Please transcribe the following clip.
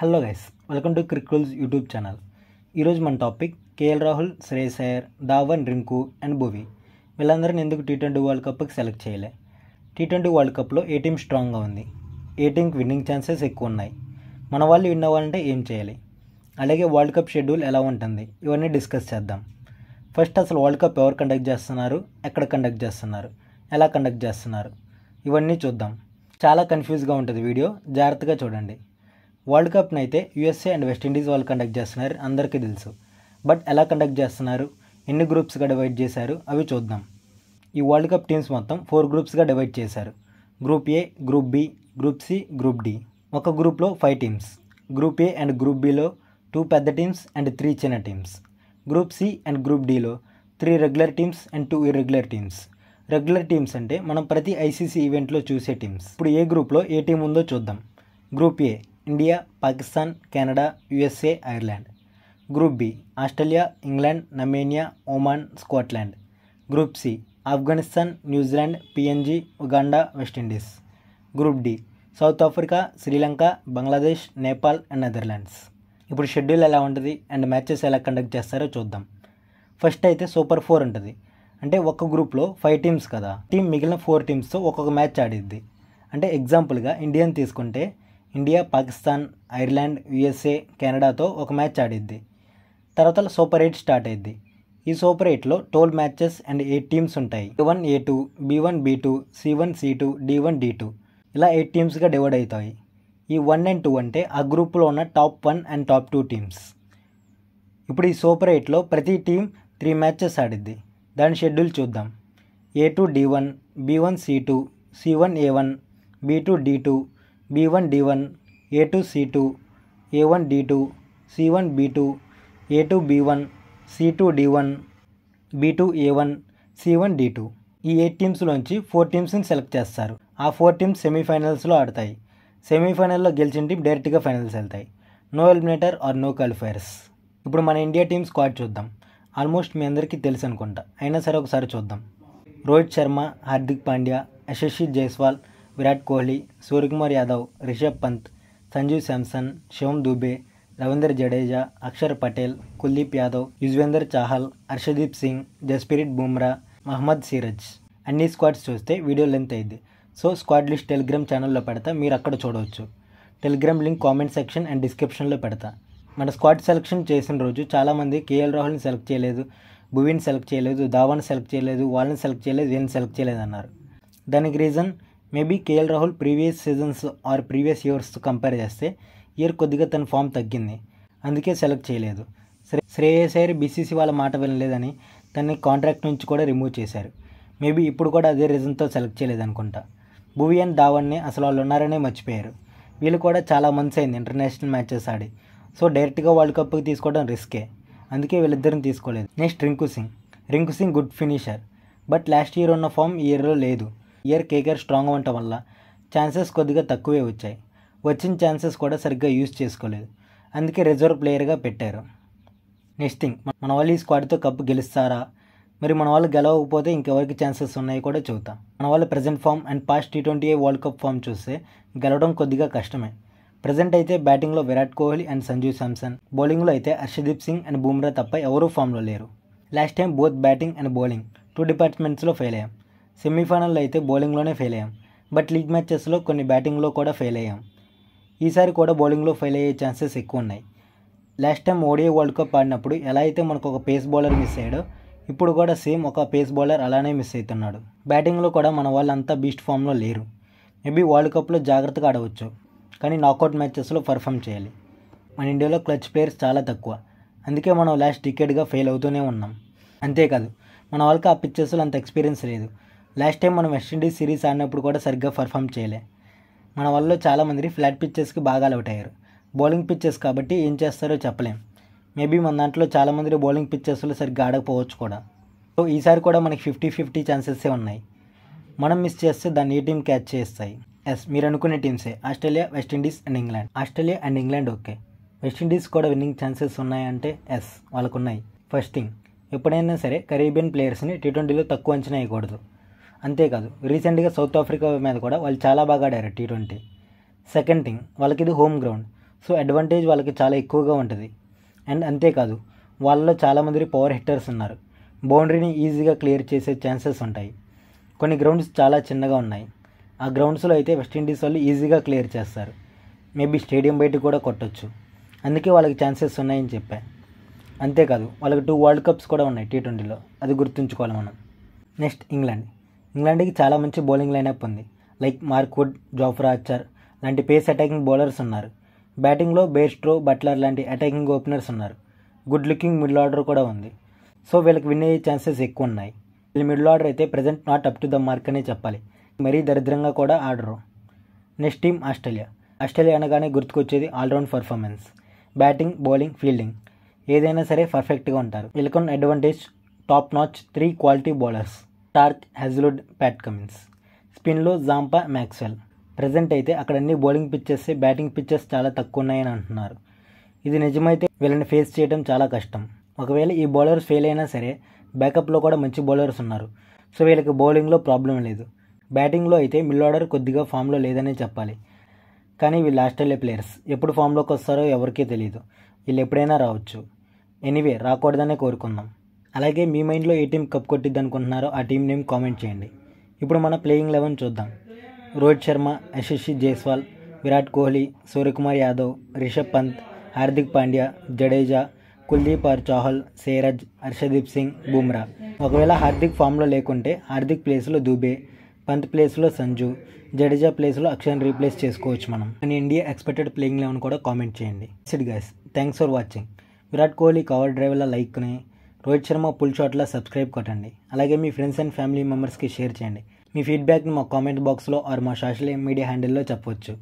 Hello guys, welcome to crick rules YouTube channel. ఈరోజు మన topic KL Rahul, Shreyas Iyer, Dhawan, Rinku and Bhuvi వీళ్ళందరినీ ఎందుకు టీ20 వరల్డ్ కప్కి సెలెక్ట్ చేయలే. టీ20 వరల్డ్ కప్లో ఏ టీం స్ట్రాంగ్గా ఉంది, ఏ టీంకి విన్నింగ్ ఛాన్సెస్ ఎక్కువ ఉన్నాయి, మన వాళ్ళు విన్ అవ్వాలంటే ఏం చేయాలి, అలాగే వరల్డ్ కప్ షెడ్యూల్ ఎలా ఉంటుంది, ఇవన్నీ డిస్కస్ చేద్దాం. ఫస్ట్ అసలు వరల్డ్ కప్ ఎవరు కండక్ట్ చేస్తున్నారు, ఎక్కడ కండక్ట్ చేస్తున్నారు, ఎలా కండక్ట్ చేస్తున్నారు, ఇవన్నీ చూద్దాం. చాలా కన్ఫ్యూజ్గా ఉంటుంది వీడియో, జాగ్రత్తగా చూడండి. వరల్డ్ కప్ని అయితే యూఎస్ఏ అండ్ వెస్టిండీస్ వాళ్ళు కండక్ట్ చేస్తున్నారు, అందరికీ తెలుసు. బట్ ఎలా కండక్ట్ చేస్తున్నారు, ఎన్ని గ్రూప్స్గా డివైడ్ చేశారు, అవి చూద్దాం. ఈ వరల్డ్ కప్ టీమ్స్ మొత్తం 4 గ్రూప్స్గా డివైడ్ చేశారు. Group A, group B, group C, group D. ఒక గ్రూప్లో 5 teams. Group A and group బిలో 2 పెద్ద టీమ్స్ అండ్ 3 చిన్న teams. Group C and group డిలో 3 regular teams and 2 irregular teams. Regular teams అంటే మనం ప్రతి ఐసీసీ ఈవెంట్లో చూసే టీమ్స్. ఇప్పుడు ఏ గ్రూప్లో ఏ టీం ఉందో చూద్దాం. Group A India, Pakistan, Canada, USA, Ireland. Group B Australia, England, Namibia, Oman, Scotland. Group C Afghanistan, New Zealand, PNG, Uganda, West Indies. Group D South Africa, Sri Lanka, Bangladesh, Nepal and Netherlands. ఇప్పుడు షెడ్యూల్ ఎలా ఉంటుంది అండ్ మ్యాచెస్ ఎలా కండక్ట్ చేస్తారో చూద్దాం. ఫస్ట్ అయితే super 4 ఉంటుంది. అంటే ఒక గ్రూప్లో 5 టీమ్స్ కదా, టీం మిగిలిన 4 టీమ్స్తో ఒక్కొక్క మ్యాచ్ ఆడిద్ది. అంటే ఎగ్జాంపుల్గా ఇండియాని తీసుకుంటే ఇండియా, పాకిస్తాన్, ఐర్లాండ్, యుఎస్ఏ, కెనడాతో ఒక మ్యాచ్ ఆడిద్ది. తర్వాత సూపర్ 8 స్టార్ట్ అయ్యిద్ది. ఈ సూపర్ 8లో 12 మ్యాచెస్ అండ్ 8 టీమ్స్ ఉంటాయి. A1, A2, B1, B2, C1, C2, D1, D2 ఇలా 8 టీమ్స్గా డివైడ్ అవుతాయి. ఈ 1 and 2 అంటే ఆ గ్రూప్లో ఉన్న టాప్ 1 అండ్ టాప్ 2 టీమ్స్. ఇప్పుడు ఈ సూపర్ 8లో ప్రతి టీం 3 మ్యాచెస్ ఆడిద్ది. దాని షెడ్యూల్ చూద్దాం. A2 D1, B1 C2, C1 A1, B2 D2, B1 D1, A2 C2, A1 D2, C1 B2, A2 B1, C2 D1, B2 A1, C1 D2. ఈ 8 టీమ్స్లోంచి 4 టీమ్స్ని select చేస్తారు. ఆ 4 teams సెమీఫైనల్స్లో ఆడతాయి. సెమీఫైనల్లో గెలిచిన టీం డైరెక్ట్గా finals వెళ్తాయి. No eliminator or no qualifiers. ఇప్పుడు మన India team squad చూద్దాం. ఆల్మోస్ట్ మీ అందరికీ తెలుసు అనుకుంటా, అయినా సరే ఒకసారి చూద్దాం. రోహిత్ శర్మ, హార్దిక్ పాండ్యా, యశస్వి జైస్వాల్, విరాట్ కోహ్లీ, సూర్యకుమార్ యాదవ్, రిషబ్ పంత్, సంజు శాంసన్, శివం దూబే, రవీంద్ర జడేజా, అక్షర్ పటేల్, కుల్దీప్ యాదవ్, యుజ్వేందర్ చాహల్, హర్షదీప్ సింగ్, జస్ప్రీత్ బుమ్రా, మహమ్మద్ సిరాజ్. అన్ని స్క్వాడ్స్ చూస్తే వీడియో లెంత్ అయింది. సో స్క్వాడ్ లిస్ట్ టెలిగ్రామ్ ఛానల్లో పెడతా, మీరు అక్కడ చూడవచ్చు. Telegram link comment section and డిస్క్రిప్షన్లో పెడతా. మన స్క్వాడ్ సెలెక్షన్ చేసిన రోజు చాలామంది కేఎల్ రాహుల్ని సెలెక్ట్ చేయలేదు, భువీని సెలెక్ట్ చేయలేదు, ధావన్ సెలెక్ట్ చేయలేదు, వాళ్ళని సెలెక్ట్ చేయలేదు, వీళ్ళని సెలెక్ట్ చేయలేదు అన్నారు. దానికి reason maybe KL Rahul previous seasons or previous ఇయర్స్తో కంపేర్ చేస్తే ఇయర్ కొద్దిగా తన ఫామ్ తగ్గింది, అందుకే సెలెక్ట్ చేయలేదు. శ్రేయస్ అయ్యర్ బీసీసీ వాళ్ళ మాట వినలేదని తనని కాంట్రాక్ట్ నుంచి కూడా రిమూవ్ చేశారు. మేబీ ఇప్పుడు కూడా అదే రీజన్తో సెలెక్ట్ చేయలేదు అనుకుంటా. భువి అండ్ ధావన్ని అసలు వాళ్ళు ఉన్నారనే మర్చిపోయారు. వీళ్ళు కూడా చాలా మంత్స్ అయింది ఇంటర్నేషనల్ మ్యాచెస్ ఆడి. సో డైరెక్ట్గా వరల్డ్ కప్కి తీసుకోవడం రిస్కే, అందుకే వీళ్ళిద్దరిని తీసుకోలేదు. Next Rinku Singh good finisher, but last year ఉన్న ఫామ్ ఈ ఇయర్లో లేదు. ఇయర్ కేకేఆర్ స్ట్రాంగ్ ఉండటం వల్ల ఛాన్సెస్ కొద్దిగా తక్కువే వచ్చాయి. వచ్చిన ఛాన్సెస్ కూడా సరిగ్గా యూజ్ చేసుకోలేదు, అందుకే రిజర్వ్ ప్లేయర్గా పెట్టారు. నెక్స్ట్ థింగ్, మన వాళ్ళు ఈ స్క్వాడ్తో కప్పు గెలుస్తారా, మరి మన వాళ్ళు గెలవకపోతే ఇంకెవరికి ఛాన్సెస్ ఉన్నాయి కూడా చెబుతాం. మన వాళ్ళ present form and past T20 world cup form చూస్తే గెలవడం కొద్దిగా కష్టమే. ప్రజెంట్ అయితే బ్యాటింగ్లో విరాట్ కోహ్లీ అండ్ సంజు శాంసన్, బౌలింగ్లో అయితే హర్షదీప్ సింగ్ అండ్ బుమ్రా తప్ప ఎవరూ ఫామ్లో లేరు. Last time both batting and bowling 2 డిపార్ట్మెంట్స్లో ఫెయిల్ అయ్యాం. సెమీఫైనల్లో అయితే బౌలింగ్లోనే ఫెయిల్ అయ్యాం, బట్ లీగ్ మ్యాచెస్లో కొన్ని బ్యాటింగ్లో కూడా ఫెయిల్ అయ్యాం. ఈసారి కూడా బౌలింగ్లో ఫెయిల్ అయ్యే ఛాన్సెస్ ఎక్కువ ఉన్నాయి. Last time ODI world cup ఆడినప్పుడు ఎలా అయితే మనకు ఒక పేస్ బౌలర్ మిస్ అయ్యాడో, ఇప్పుడు కూడా సేమ్ ఒక పేస్ బౌలర్ అలానే మిస్ అవుతున్నాడు. బ్యాటింగ్లో కూడా మన వాళ్ళు అంతా బీస్ట్ ఫామ్లో లేరు. మేబీ వరల్డ్ కప్లో జాగ్రత్తగా ఆడవచ్చు, కానీ నాకౌట్ మ్యాచెస్లో పర్ఫామ్ చేయాలి. మన ఇండియాలో క్లచ్ ప్లేయర్స్ చాలా తక్కువ, అందుకే మనం లాస్ట్ డికేడ్గా ఫెయిల్ అవుతూనే ఉన్నాం. అంతేకాదు మన వాళ్ళకి ఆ పిచ్చెస్లో అంత ఎక్స్పీరియన్స్ లేదు. లాస్ట్ టైం మనం వెస్టిండీస్ సిరీస్ ఆడినప్పుడు కూడా సరిగ్గా పర్ఫామ్ చేయలే. మన వాళ్ళు చాలామంది ఫ్లాట్ పిచ్చెస్కి బాగా అలవాటు అయ్యారు. బౌలింగ్ పిచ్చెస్ కాబట్టి ఏం చేస్తారో చెప్పలేం. మేబీ మన దాంట్లో చాలామంది బౌలింగ్ పిచ్చెస్లో సరిగ్గా ఆడకపోవచ్చు కూడా. సో ఈసారి కూడా మనకి 50-50 ఛాన్సెస్సే ఉన్నాయి. మనం మిస్ చేస్తే దాన్ని ఏ టీం క్యాచ్ చేస్తాయి. ఎస్, మీరు అనుకునే టీమ్సే Australia, West Indies and England. Australia and England okay, West Indies కూడా విన్నింగ్ ఛాన్సెస్ ఉన్నాయంటే ఎస్, వాళ్ళకు ఉన్నాయి. ఫస్ట్ థింగ్, ఎప్పుడైనా సరే కరీబియన్ ప్లేయర్స్ని T20లో తక్కువ అంచనా వేయకూడదు. అంతేకాదు రీసెంట్గా సౌత్ ఆఫ్రికా మీద కూడా వాళ్ళు చాలా బాగా ఆడారు T20. సెకండ్ థింగ్, వాళ్ళకి ఇది హోమ్ గ్రౌండ్, సో అడ్వాంటేజ్ వాళ్ళకి చాలా ఎక్కువగా ఉంటుంది. అండ్ అంతేకాదు వాళ్ళలో చాలామంది పవర్ హిట్టర్స్ ఉన్నారు. బౌండరీని ఈజీగా క్లియర్ చేసే ఛాన్సెస్ ఉంటాయి. కొన్ని గ్రౌండ్స్ చాలా చిన్నగా ఉన్నాయి. ఆ గ్రౌండ్స్లో అయితే వెస్టిండీస్ వాళ్ళు ఈజీగా క్లియర్ చేస్తారు. మేబీ స్టేడియం బయట కూడా కొట్టొచ్చు. అందుకే వాళ్ళకి ఛాన్సెస్ ఉన్నాయని చెప్పా. అంతేకాదు వాళ్ళకి 2 వరల్డ్ కప్స్ కూడా ఉన్నాయి T20లో, అది గుర్తుంచుకోవాలి మనం. నెక్స్ట్ ఇంగ్లాండ్కి చాలా మంచి బౌలింగ్ లైనప్ ఉంది. లైక్ మార్క్వుడ్, జోఫ్రా ఆర్చర్ లాంటి పేస్ అటాకింగ్ బౌలర్స్ ఉన్నారు. బ్యాటింగ్లో బేర్స్ట్రో, బట్లర్ లాంటి అటాకింగ్ ఓపెనర్స్ ఉన్నారు. గుడ్ లుకింగ్ మిడిల్ ఆర్డర్ కూడా ఉంది. సో వీళ్ళకి విన్ అయ్యే ఛాన్సెస్ ఎక్కువ ఉన్నాయి. వీళ్ళ మిడిల్ ఆర్డర్ అయితే present not up to the mark అనే చెప్పాలి. మరీ దరిద్రంగా కూడా ఆడరు. నెక్స్ట్ టీమ్ ఆస్ట్రేలియా అనగానే గుర్తుకొచ్చేది all round performance. Batting, bowling, fielding ఏదైనా సరే పర్ఫెక్ట్గా ఉంటారు. వీళ్ళకున్న advantage top notch 3 quality bowlers: Starc, Hazlewood, Pat Cummins. స్పిన్లో జాంపా, మ్యాక్స్వెల్. ప్రజెంట్ అయితే అక్కడ అన్ని బౌలింగ్ పిచ్చెస్, బ్యాటింగ్ పిచ్చెస్ చాలా తక్కువ ఉన్నాయని అంటున్నారు. ఇది నిజమైతే వీళ్ళని ఫేస్ చేయడం చాలా కష్టం. ఒకవేళ ఈ బౌలర్స్ ఫెయిల్ అయినా సరే బ్యాకప్లో కూడా మంచి బౌలర్స్ ఉన్నారు. సో వీళ్ళకి బౌలింగ్లో ప్రాబ్లం లేదు. బ్యాటింగ్లో అయితే మిడిల్ ఆర్డర్ కొద్దిగా ఫామ్లో లేదనే చెప్పాలి. కానీ వీళ్ళు ఆస్ట్రేలియా ప్లేయర్స్ ఎప్పుడు ఫామ్లోకి వస్తారో ఎవరికీ తెలియదు. వీళ్ళు ఎప్పుడైనా రావచ్చు. ఎనీవే రాకూడదనే కోరుకుందాం. అలాగే మీ మైండ్లో ఏ టీం కప్ కొట్టిద్ది అనుకుంటున్నారో ఆ టీం నేమ్ కామెంట్ చేయండి. ఇప్పుడు మన ప్లేయింగ్ 11 చూద్దాం. రోహిత్ శర్మ, యశస్వి జైస్వాల్, విరాట్ కోహ్లీ, సూర్యకుమార్ యాదవ్, రిషబ్ పంత్, హార్దిక్ పాండ్యా, జడేజా, కుల్దీప్ ఆర్ చాహల్, సేరజ్, హర్షదీప్ సింగ్, బుమ్రా. ఒకవేళ హార్దిక్ ఫామ్లో లేకుంటే హార్దిక్ ప్లేస్లో దుబే, పంత్ ప్లేస్లో సంజు, జడేజా ప్లేస్లో అక్షర్ని రీప్లేస్ చేసుకోవచ్చు మనం. అని ఇండియా ఎక్స్పెక్టెడ్ ప్లేయింగ్ 11 కూడా కామెంట్ చేయండి. It guys, thanks for watching. Virat Kohli cover డ్రైవ్ల లైక్ని, రోహిత్ శర్మ పుల్ షాట్ల సబ్స్క్రైబ్ కొట్టండి. అలాగే మీ ఫ్రెండ్స్ అండ్ ఫ్యామిలీ మెంబర్స్కి షేర్ చేయండి. మీ ఫీడ్బ్యాక్ని మా కామెంట్ బాక్స్లో ఆర్ మా సోషల్ మీడియా హ్యాండిల్లో చెప్పవచ్చు.